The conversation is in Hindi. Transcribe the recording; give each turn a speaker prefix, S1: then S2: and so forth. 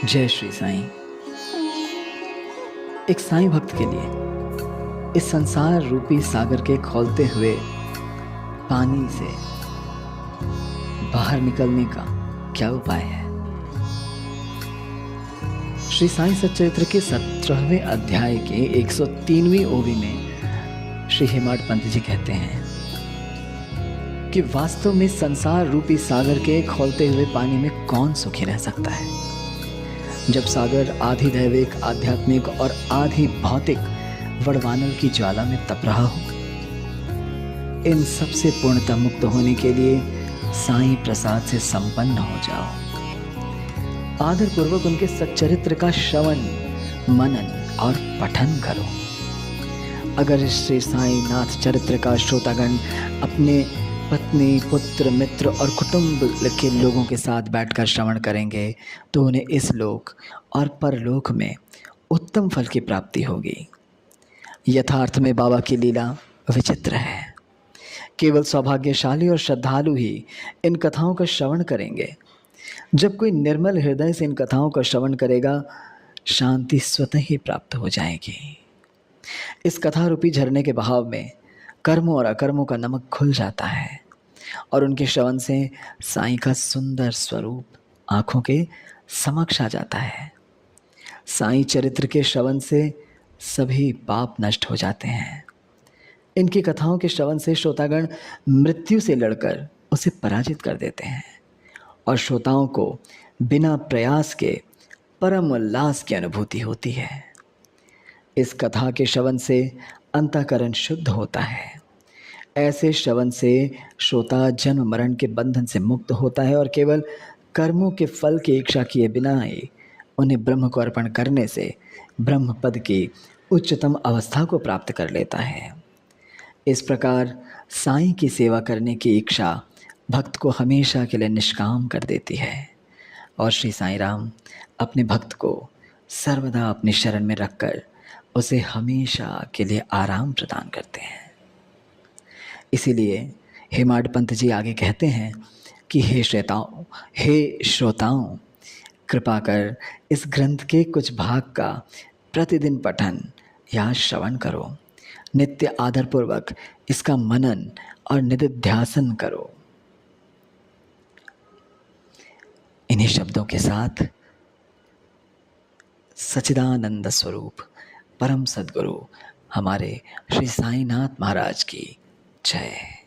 S1: जय श्री साईं। एक साईं भक्त के लिए इस संसार रूपी सागर के खौलते हुए पानी से बाहर निकलने का क्या उपाय है? श्री साईं सच्चरित्र के 17वें अध्याय के 103वीं ओवी में श्री हेमाड पंत जी कहते हैं कि वास्तव में संसार रूपी सागर के खौलते हुए पानी में कौन सुखी रह सकता है, जब सागर आधी दैविक आध्यात्मिक और आधी भौतिक वड़वानल की ज्वाला में तप रहा हो। इन सबसे पूर्णतः मुक्त होने के लिए साईं प्रसाद से संपन्न हो जाओ। आदर पूर्वक उनके सच्चरित्र का श्रवण, मनन और पठन करो। अगर श्री साईं नाथ चरित्र का श्रोतागण अपने पत्नी, पुत्र, मित्र और कुटुंब के लोगों के साथ बैठकर श्रवण करेंगे तो उन्हें इस लोक और परलोक में उत्तम फल की प्राप्ति होगी। यथार्थ में बाबा की लीला विचित्र है। केवल सौभाग्यशाली और श्रद्धालु ही इन कथाओं का श्रवण करेंगे। जब कोई निर्मल हृदय से इन कथाओं का श्रवण करेगा, शांति स्वतः ही प्राप्त हो जाएगी। इस कथा रूपी झरने के बहाव में कर्मों और अकर्मों का नमक खुल जाता है और उनके श्रवण से साईं का सुंदर स्वरूप आँखों के समक्ष आ जाता है। साईं चरित्र के श्रवण से सभी पाप नष्ट हो जाते हैं। इनकी कथाओं के श्रवण से श्रोतागण मृत्यु से लड़कर उसे पराजित कर देते हैं और श्रोताओं को बिना प्रयास के परम उल्लास की अनुभूति होती है। इस कथा के श्रवण से अंतःकरण शुद्ध होता है। ऐसे श्रवण से श्रोता जन्म मरण के बंधन से मुक्त होता है और केवल कर्मों के फल की इच्छा किए बिना ही उन्हें ब्रह्म को अर्पण करने से ब्रह्म पद की उच्चतम अवस्था को प्राप्त कर लेता है। इस प्रकार साईं की सेवा करने की इच्छा भक्त को हमेशा के लिए निष्काम कर देती है और श्री साईं राम अपने भक्त को सर्वदा अपनी शरण में रखकर उसे हमेशा के लिए आराम प्रदान करते हैं। इसीलिए हेमाड पंत जी आगे कहते हैं कि हे श्रोताओं, कृपा कर इस ग्रंथ के कुछ भाग का प्रतिदिन पठन या श्रवण करो। नित्य आदरपूर्वक इसका मनन और निधिध्यासन करो। इन्हीं शब्दों के साथ सच्चिदानंद स्वरूप परम सद्गुरु हमारे श्री साईनाथ महाराज की जय।